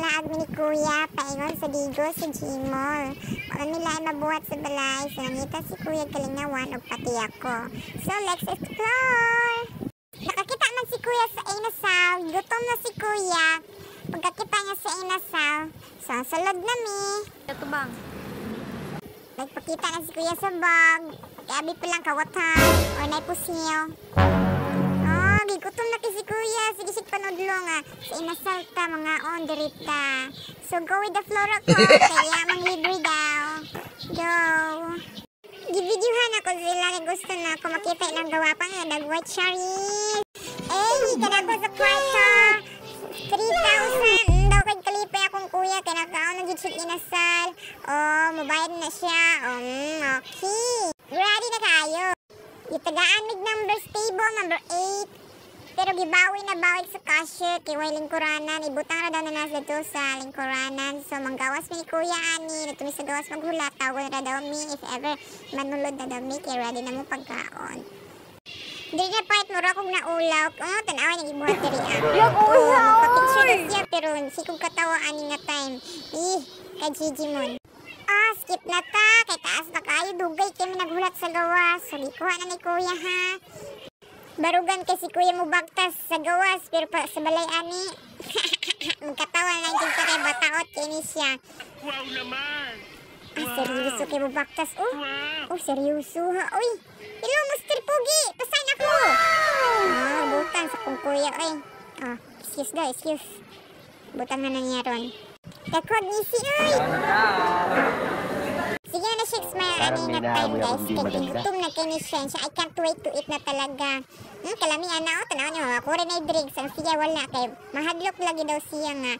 laag ni Kuya, paingon sa Digo sa Gmall. Wala nila ay mabuhat sa balay, so nangita si Kuya Kalingawan o pati ako. So let's explore! Nakakita man si Kuya sa Inasal, gutom na si Kuya. Pagkakita niya sa Inasal, so salod na mi. Ito bang? Nagpakita na si Kuya sa bag, kabi pa lang kawatan, o naipusil. Gutom na si Kuya. Sige, sig panudlo nga. Sa Inasalta, mga on, dirita. So, go with the flow ako. Kaya, mang libre daw. Go. Givideohan ako sila. Kaya gusto na ako makita ilang gawa pa nga. Nag-white cherries. Ka na ko sa kwarto. 3,000. Daw kay kalipay akong Kuya. Kaya nakaon na dito Inasal. Oh, mabayad na siya. Okay. Ready na kayo. Itagaan mig number stable, number 8. Pero gibawi na bawig sa cashier kay way lingkuranan. Ibutang ra daw na nasa dito sa lingkuranan. So manggawas mi ni Kuya ani. Nagtumi sa gawas maghulat. Tawag na daw mi if ever manulod na daw mi. Kay ready na mo pagkaon. Dili na part mo ra kog naulaw. Tanawa niya gibuhat diri. Yung ulaw! Papicture na siya pero si kong katawa ani nga time. Kay Gigi Mon. Skip na ta. Kay taas na kayo. Dugay kami naghulat sa gawas. So gikuha na ni Kuya ha. Barugan kasi Kuya mo bagtas sa gawas pero pa sa balay ani. Magkatawa lang din sa kay bataot kini siya. Wow naman. Seryoso kay mo bagtas. Wow. Seryoso ha. Uy, hello Mr. Pugi. Pasain ako. Butang sa kong Kuya oy. Excuse daw, excuse. Butang na niya ron. Takwag ngisi oy. Sige na siya smile ani na time guys. Kaya gutom na kini siya. I can't wait to eat na talaga. Kalami ana tanaw niyo. Ako rin ay drinks. Ang siya wala. Kay mahadlok lagi daw siya nga.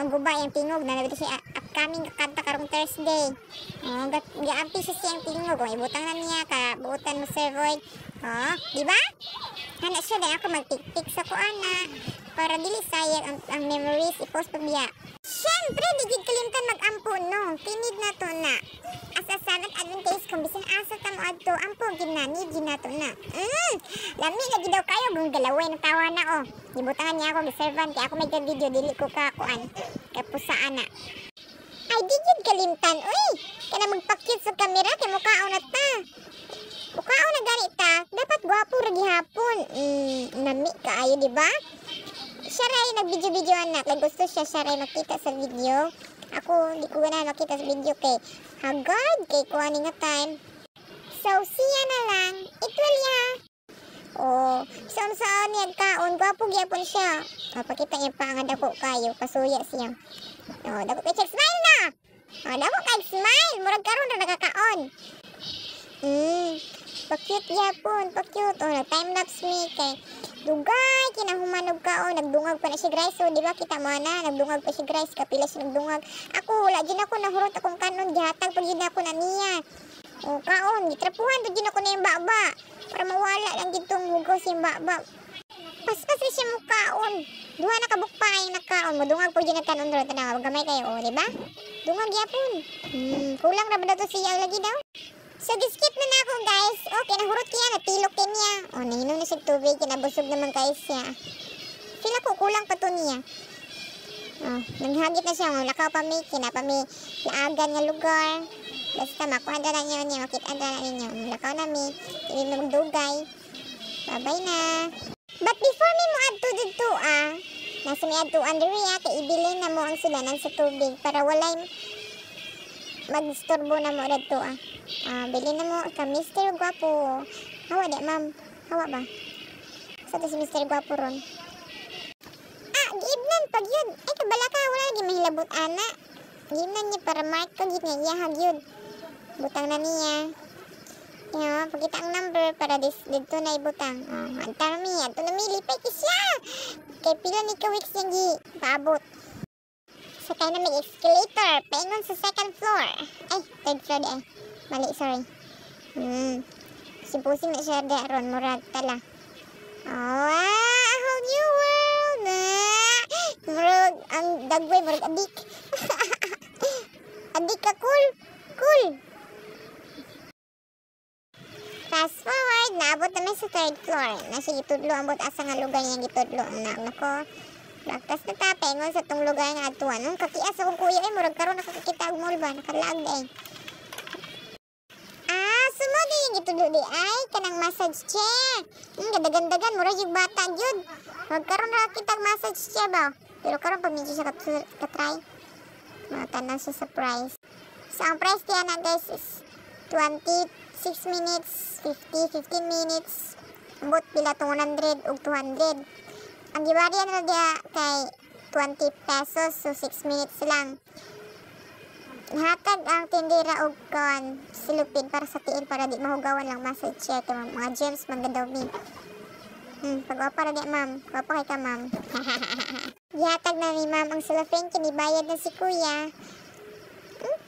Maguba yung tingog. Nalabit siya upcoming kakanta karong Thursday. Gaampi siya siyang tingog. Ibutang na niya. Buutan mo Sir Void. Diba? Hana siya din ako mag-tik-tik sa ko ana. Para dili sayang ang memories. I-post pa biya. Siyempre, di gid kalimtan mag-ampo no. Tinid na to na. As a seventh advantage kung bisan asa ta mo adto, ampo ginani ginato na. Lami na gid daw kayo kung galaway na tawa na Gibutangan niya ako giservan kay ako may video dili ko kakuan. Kay pusaan na. Ay di gid kalimtan oy. Kana magpakit sa camera kay mukhaon na ta. Mukhaon na gani ta. Dapat gwapo ra gihapon. Nami kaayo di ba? Siya rin nag-video-video anak. Like gusto siya rin makita sa video. Ako, di ko na makita sa video kay hagad kay kuha nga time. So, siya na lang. Itwalya. Saan niya kaon. Gwapo gyapon siya. Pakita niya pa nga dako kayo. Pasuya siya. Dako kay check smile na. Dako kay smile. Murag karon na nakakaon. Pa-cute gyapon. Pa-cute. Na-time-lapse me kay dugay kinahumanog ka nagdungag pa na si Grace di ba kita mo na nagdungag pa si Grace kapila si nagdungag ako wala din ako nahurot akong kanon gihatag pag yun ako na niya kaon gitrapuhan to din ako na yung baba para mawala lang gitong hugaw si baba paspas siya mo kaon duha na kabukpay na kaon madungag po din kanon ro tanaw gamay kayo di ba dungag yapon kulang ra ba daw siya lagi daw. So, giskip na ako guys. Okay, nahurot kaya, natilok kaya niya. Nahinom na siya tubig, kinabusog naman kayo siya. Feel ako, kulang pa to niya. Naghagit na siya, lakaw pa may, laagan nga lugar. Basta, makuha na niya, makita na ninyo. Lakaw na may, hindi mo magdugay. Bye-bye na. But before may mo adto dito, nasa may adto under kay ibilin na mo ang sulanan sa tubig para walay mag-istorbo na mo dito bili na mo ka Mr. Guapo. Hawa di ma'am. Hawa ba? Sa to si Mr. Guapo ron. Giibnan pag yun. Ay kabala ka. Wala lagi mahilabot ana. Giibnan niya para mark ko. Git niya iyahag yun. Butang na niya. Pagkita ang number para dito na ibutang. Antar mi. Ato na mi. Lipay kisya. Kay pila ni kawiks yung paabot. So, tayo na may escalator. Paingon sa second floor. Ay, third floor di Mali, sorry. Pusing na siya di ron. Murag tala. A whole new world. Murag, ang dagway, murag adik. Adik ka, cool. Cool. Fast forward, naabot naman sa third floor. Nasa gitudlo, ambot asa nga lugar niya gitudlo. Nako. Laktas na tapay ngon sa tong lugar nga atuan. Nung kakias akong kuya ay murag karon nakakita og mall ba nakalaag ay. Sumod yung itulo di ay kanang massage chair. Ganda-gandagan murag yung bata gyud. Magkaroon nakakita og massage chair ba. Pero karon pag medyo siya ka-try. Matanan siya sa price. So ang price diyan na guys is 26 minutes, 15 minutes. Ambot pila 100 ug 200. Ang giwarian na dia kay 20 pesos, so 6 minutes lang. Hatag ang tindera og kon silupin para sa tiil para di mahugawan lang massage chair kay mga germs magadaw mi. Pag-wapa na di ma'am, wapa kay ka ma'am. Gihatag na ni ma'am ang cellophane kinibayad na si kuya.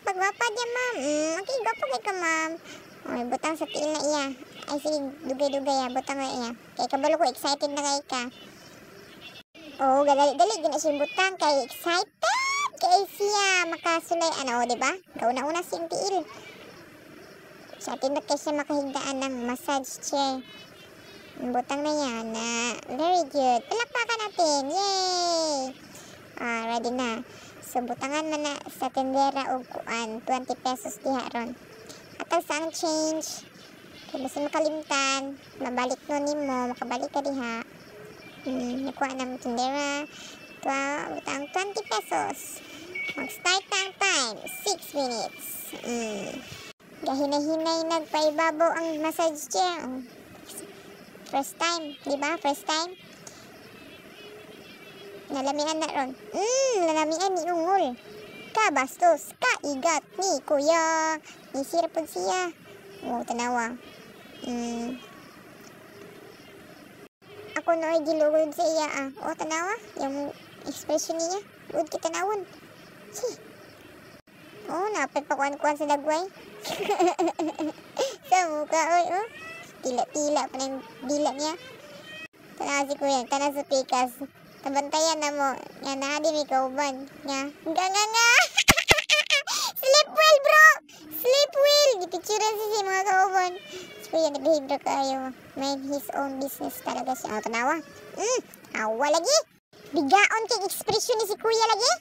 Pag-wapa di ma'am. Okay, wapa kay ka ma'am. Oy, butang sa tiil na iya. Ay sige, dugay-dugay butang na iya. Kay kabalo ko excited na kay ka. Oh, dali gina siya butang kay excited kay siya makasulay ano, di ba? Kauna-una siyang tiil. Sa atin na kay siya makahigdaan ng massage chair. Butang na yan na very good. Palakpakan natin. Yay! Ready na. So, butangan man na sa tendera o kuan. 20 pesos diha ron. At sa ang change. Kaya basta makalimtan. Mabalik no ni mo. Makabalik ka diha. Nakuha ng tendera. Butang 20 pesos. Mag-start ang time. 6 minutes. Gahinay-hinay nagpaibabaw ang massage chair. First time, di ba? First time. Nalamian na ron. Nalamian ni ungol. Kabastos, kaigat ni kuya. Nisirapod siya. Tanawa. Ako nooy gilugod sa iya tanawa. Yung expression niya. Good kita nawon. Napagpakuan-kuan sa dagway. Sa mukha, Tila-tila pa na yung dila niya. Tanaw si kuya, tanaw sa pikas. Tabantayan na mo. Nga na, di may kauban. Nga, nga. Sleep well, bro! Sleep well! Gipicturan si mga kauban. Si kuya, nag-behave kayo. Mind his own business talaga siya. Tanawa. Awa lagi. Bigaon kay expression ni si kuya lagi.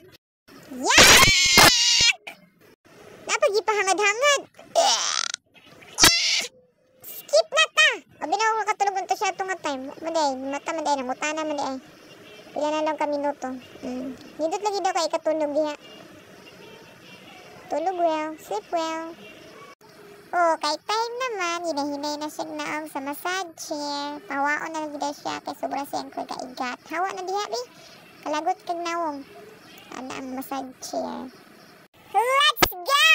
Yak! Napag-ipahangad-hangad. Skip na ta! Binaw ko katulog to siya itong time. Mata maday. Namutana maday. Pila na lang ka minuto. Nindot lagi daw kay katulog diha. Tulog well. Sleep well. Kay time naman. Hinahinay na siya naong sa massage chair. Pawaon na lagi daw siya kay sobra siyang ko kaigat. Hawa na diha bi. Kalagot kag nawong. Ana ang massage chair. Let's go!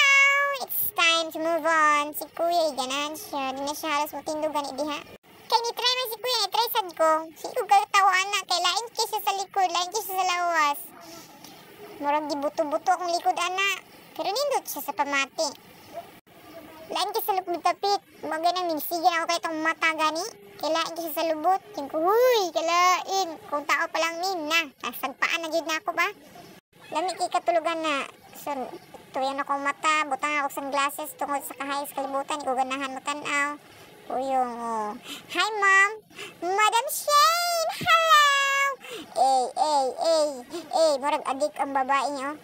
It's time to move on. Si kuya, ganan siya. Di na siya halos matindugan diha. Kaya ni-try man si kuya, ni-try sad ko. Sige ko katawaan na. Kaya lain kiya siya sa likod, lain kiya siya sa lawas. Murag gibuto-buto akong likod, ana. Pero nindot siya sa pamati. Lain kiya sa lupit tapit. Bagay na minsigan ako kay itong mata gani. Kaya lain kiya siya sa lubot. Yung ko, huy, kalain. Kung tao pa lang nin na. Nasagpaan na dyan na ako ba? Lamig kay katulugan na. So, tuyan akong mata, butang ako sunglasses tungkol sa kahay sa kalibutan, ikuganahan mo tanaw. Uyong, Hi, Mom! Madam Shane! Hello! Murag adik ang babae niyo.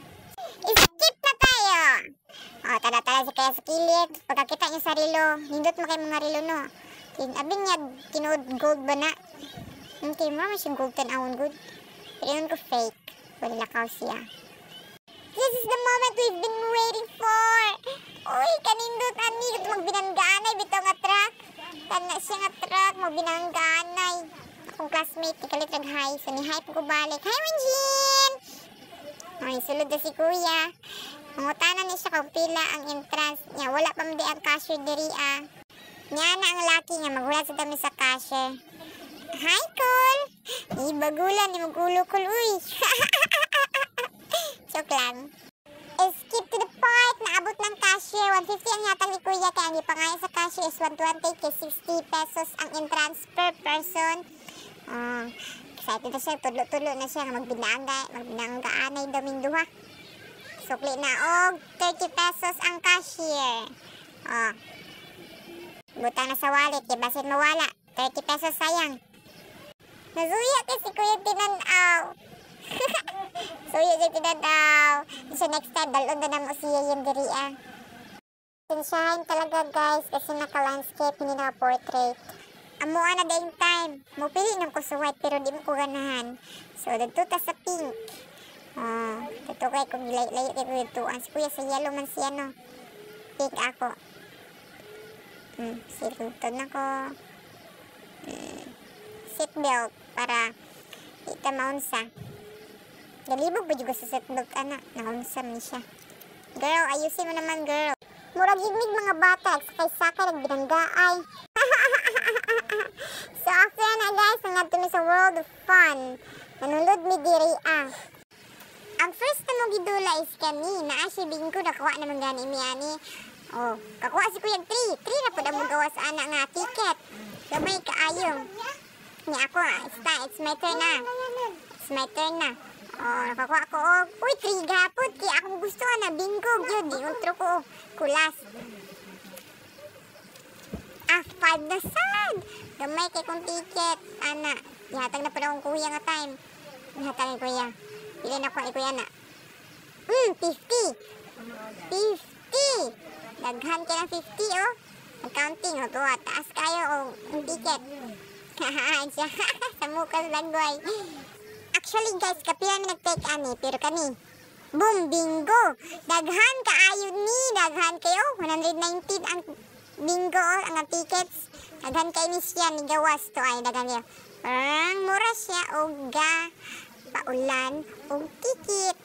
Skip na tayo! Tala-tala si kaya sa kilid. Pagkakita niya sa rilo, nindot mo kayo mga rilo, no? Abin niya, tinood gold ba na? Okay, mama siyang gold tanawon good. Pero yun ko fake. Wala lakaw siya. This is the moment we've been waiting for. Uy, kanindot ani ito magbinangganay bitaw nga truck. Kana siya nga truck magbinangganay. Akong classmate ikalit nag hi. So ni hi ko balik. Hi Manjin. Ay sulod na si kuya. Mangutanan ni siya kung pila ang entrance niya. Wala pa madi ang cashier diri Nya na ang laki nga maghulat sa dami sa cashier. Hi cool. Ibagulan ni magulukul uy. Joke lang. Skip to the part. Naabot ng cashier. 150 ang yatang ni kuya. Kaya ang ipangaya sa cashier is 120 kay 60 pesos ang entrance per person. Excited na siya. Tulo-tulo na siya. Magbinanggaanay daming duha. Sukli na og 30 pesos ang cashier. Butang na sa wallet. Kaya basit mawala. 30 pesos sayang. Nazuya kasi kuya tinanaw. So yun yung tinadaw. So next time, dalon na naman siya yung diri ah. Sensyahin talaga guys kasi naka-landscape, hindi naka-portrait. Amuan na daing time. Mupili nang ko sa white pero di mo ko ganahan. So dagto ta sa pink. Dito kay kung layo kay ko dito. Ang si kuya sa yellow man siya no. Pink ako. Silunton ako. Seatbelt para ita maunsa. Galibog ba juga sa seatbelt anak? Naunsa man siya. Girl, ayusin mo naman girl. Murag higmig mga bata, sakay-sakay nagbinanggaay. So after na guys, nangadto mi sa World of Fun. Nanulod mi diri ah. Ang first na mo gidula is kami, naa si Bingo nakuha naman gani mi ani. Oh, kakuha si Kuya 3 na po na mo gawa sa anak nga ticket. Gamay kaayo. Ni ako, it's my turn na. It's my turn na. Oh, nakakuha ko. Oh, uy, 3 gapot. Kaya ako gusto na Bingo. Yun, di utro ko. Kulas. 5 na sad. Gamay kay kong ticket. Ana, ihatag na pa akong kuya nga time. Ihatag ni kuya. Pili na ko ni kuya na. 50. 50. Daghan ka ng 50, oh. Accounting, oh. Tuwa, taas kayo, oh. Ang ticket. Hahaan siya. Sa mukas lagway. Actually, guys, kapila mi nag-take ani. Pero kani, boom, Bingo. Daghan ka ayun ni. Daghan kayo. 119 ang Bingo, oh. Ang tickets. Daghan kayo ni siya. Ni gawas to ay. Daghan niya. Mura siya. Oga. Paulan. Og ticket.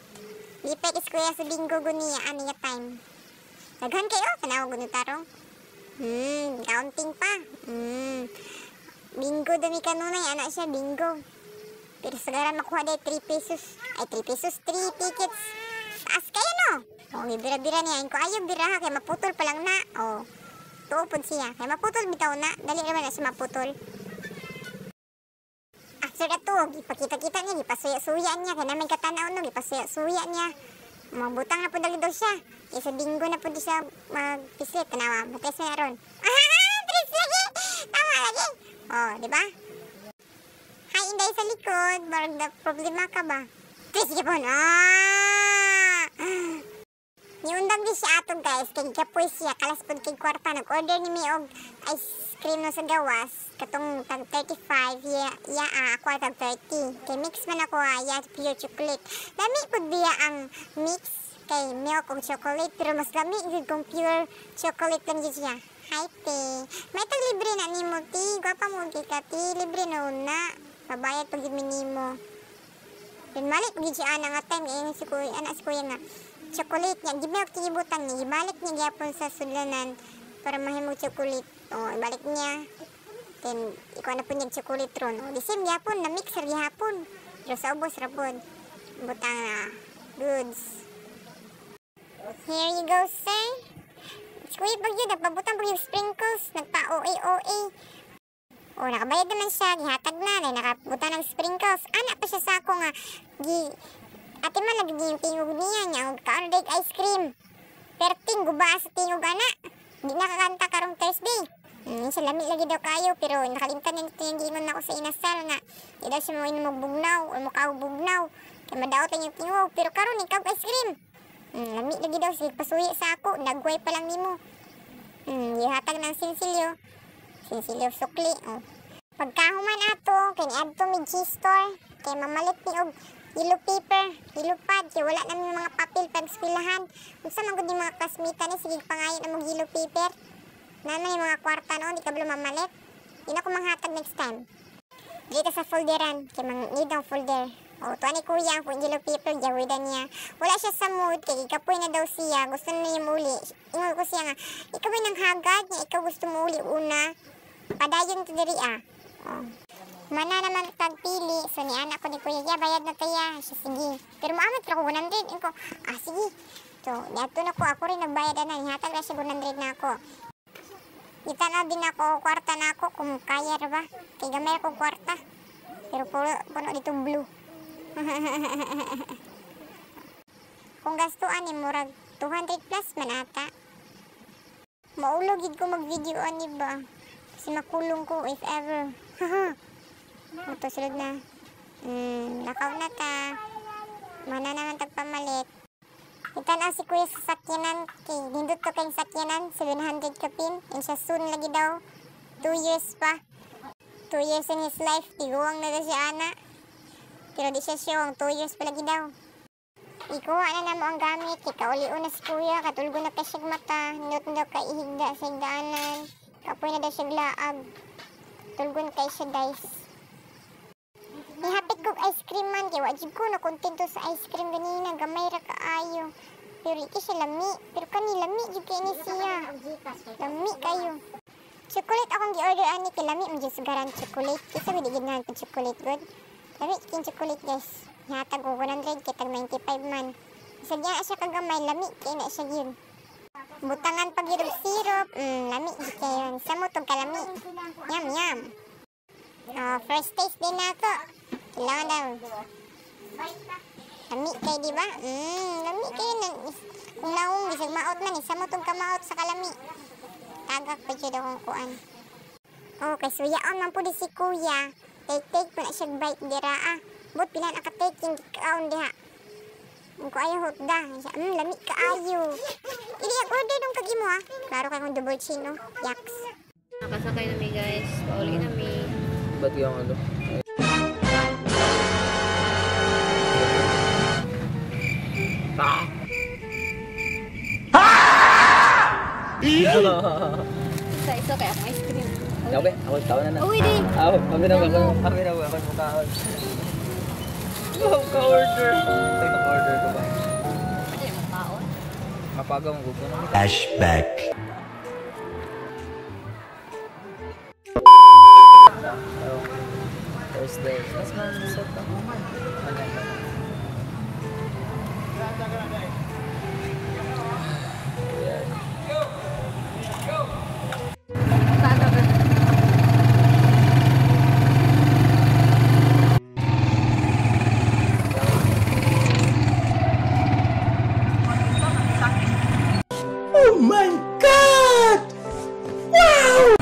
Lipek is kuya sa Bingo guniya. Ano nga time. Daghan kayo, tanaw ko tarong. Counting pa. Bingo dami kanunay, anak siya, Bingo. Pero sagaran makuha day 3 pesos. Ay, 3 pesos, 3 tickets. Taas kayo, no? O, bira-bira niya. Ko ayaw bira ha, kaya maputol pa lang na. O, tuupod siya. Kaya maputol bitaw na. Dali naman na siya maputol. After that to, ipakita-kita niya, ipasuya-suya niya. Kaya namin katanaw, no? Ipasuya-suya niya. Mabutang na po dali daw siya. Kaya sa Bingo na po di siya mag-pislit. Tanawa, mates na ron. Tris lagi! Tama lagi! Oh, di ba? Hi, Inday sa likod. Barang na problema ka ba? Tris, sige po. Niundang di siya atong guys. Kaya kapoy siya. Kalas po kay kwarta. Nag-order ni May og ice cream no sa gawas. Katong tag 35. Ako ay tag 30. Kay mix man ako pure chocolate. Lami po biya ang mix kay milk o chocolate. Pero mas lami kung pure chocolate lang siya. Hi, te. May tag libre na ni mo, ti. Gwapa mo, ka, ti. Libre na una. Babayad pag yun mo. Then malik pag siya nga time. Anak si kuya nga. Chocolate niya. Gibalik niya ibutang niya. Gibalik niya gyapon sa sulanan para mahimog chocolate. O, ibalik niya. Then, ikaw na po niya chocolate ron. O, di same gyapon. Na-mixer gyapon. Pero sa ubos rapon. Butang na. Goods. Here you go, sir. Kuya pag yun, nagpabutang pag yung sprinkles. Nagpa-OA. O, nakabayad naman siya. Gihatag na. Nakabutang ng sprinkles. Anak pa siya sa ako nga. Ate man, nagiging tingog niya. Kaorder ice cream. Perting, guba sa tingog, anak. Hindi nakakanta karong Thursday. Sa lamig lagi daw kayo. Pero nakalimtan na nito yung gingon ako sa inasal nga. Hindi daw siya magbugnaw. O makaubugnaw. Kaya madaotan yung tingog. Pero karon ikaw ice cream. Lamig lagi daw. Sige, pasuyi sa ako. Nagway pa lang nimo. Ihatag ng sinsilyo. Sinsilyo sukli. Pagkahuman ato. Kaya ni-add to mid cheese store. Kaya mamalit ni og yellow paper, yellow pad, kaya wala namin mga papel pag eskwelahan. Kung saan man yung mga klasmita ni, sige pangayon na mag yellow paper. Naman yung mga kwarta no, di ka bilo mamalit. Yun ako manghatag next time. Dito sa folderan, kaya need ang folder. O, tuwa ni kuya, kung yellow paper, gawidan niya. Wala siya sa mood, kaya ikapoy na daw siya, gusto na niya muli. Ingon ko siya nga, ikapoy ng hagad niya, ikaw gusto muli una. Padayon to diri O. Mana naman pagpili. So, ni anak ko ni kuya, bayad na tayo. Siya, sige. Pero maamit ko 100. Ko, sige. So, dito na ko. Ako rin nagbayad na. Nihatag na siya 100 na ako. Kita na din ako. Kwarta na ako. Kung kaya ba. Kaya gamay ako kwarta. Pero puno dito blue. Kung gastuan ni murag 200 plus man ata. Maulogid ko mag-video ani ba? Kasi makulong ko if ever. Ito, sunod na. Nakaw na ta. Mana naman tagpamalit. Itanaw si kuya sa sakyanan. Kay nindot to kayong sakyanan. 700 kapin. And siya soon lagi daw. 2 years pa. 2 years in his life. Tiguang na daw siya ana. Pero di siya siyong. 2 years pa lagi daw. Ikuha na na mo ang gamit. Ikauli-o na si kuya. Katulgo na ka siyag mata. Nindot na daw ka ihigda sa higdaanan. Kapoy na daw siya glaag. Tulgon kay siya guys. Ihapit kong ice cream man. Kaya wajib ko na kontento sa ice cream ganina. Gamay ra kaayo. Pero iki siya lami. Pero kani lami juga ini siya. Lami kayo. Chocolate akong gi-order ani. Kay lami mo just garan chocolate. Kisa hindi ginahan ko chocolate good. Lami kin chocolate guys. Ihatag ko 100 kitag 95 man. Sadya siya kagamay. Lami kaya na siya yun. Butangan pag sirup. Lami di kayo. Sa mo itong kalami. Yum yum. First taste din na to. Kailangan daw. Lami kayo diba? Lami kayo na. Kung naong bisag maot man. Sa mo itong kamaot sa kalami. Tagak pa dyan akong kuan. Okay, so yaon man po di si kuya. Take po na siya bite dira But pilan aka-take yung kaon diha. Kung ayaw hotda. Lami ka ayo. Hindi ang order nung kagi mo Klaro kayo kung double chin Yaks. Nakasakay na mi guys. Pauli na mi. Ba't yung ano? Isa kaya akong ice cream. Sabi, ako tawa na na. Uy, di. Kami na ako mukhaon. Ka-order. Ito ka-order ko ba? Hindi mo kaon. Mapagaw ang gusto namin. Flashback. Thursday. Mas malusot ako. Paano ba? Oh my God! Wow!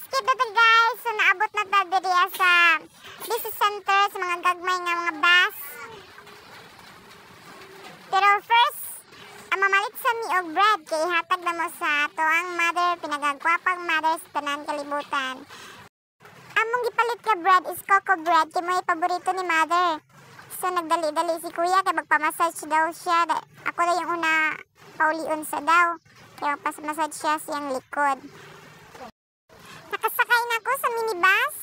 Skip na to guys. So naabot na ta diri sa business center sa mga gagmay nga mga bus. Pero first, mamalit sa mi og bread kay hatag na mo sa ato ang mother, pinagagwapang mother sa tanan kalibutan. Among gipalit ka bread is coco bread kay mo paborito ni mother. So nagdali-dali si kuya kay magpamassage daw siya. Ako daw yung una paulion sa daw. Kaya magpamassage siya siyang likod. Nakasakay na ko sa minibus.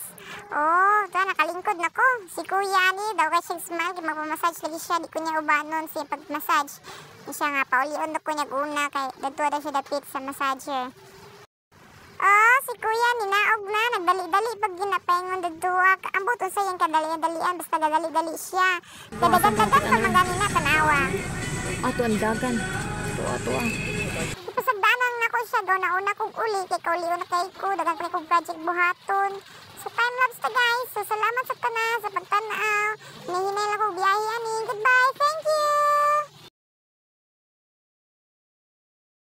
Nakalingkod na ko. Si kuya ni daw kay siyang smile kay magpamassage lagi siya. Di ko niya ubanon siya pagmassage. Siya nga paulion na ko niya una kay dagto daw siya dapit sa massager. Si kuya ninaog na, nagdali-dali pag ginapengon dagduak. Ang buto sa yung kadali-dalian, basta gadali-dali siya. Kadagan-dagan pag magani na tanawa. Ato ang dagan. Ato. Ipasagdanan na ko siya, doon na una kong uli, kay kauliw na kay ko, dagan pa kong project buhaton. So time lapse ta guys, so salamat sa tanan, sa pagtanaw.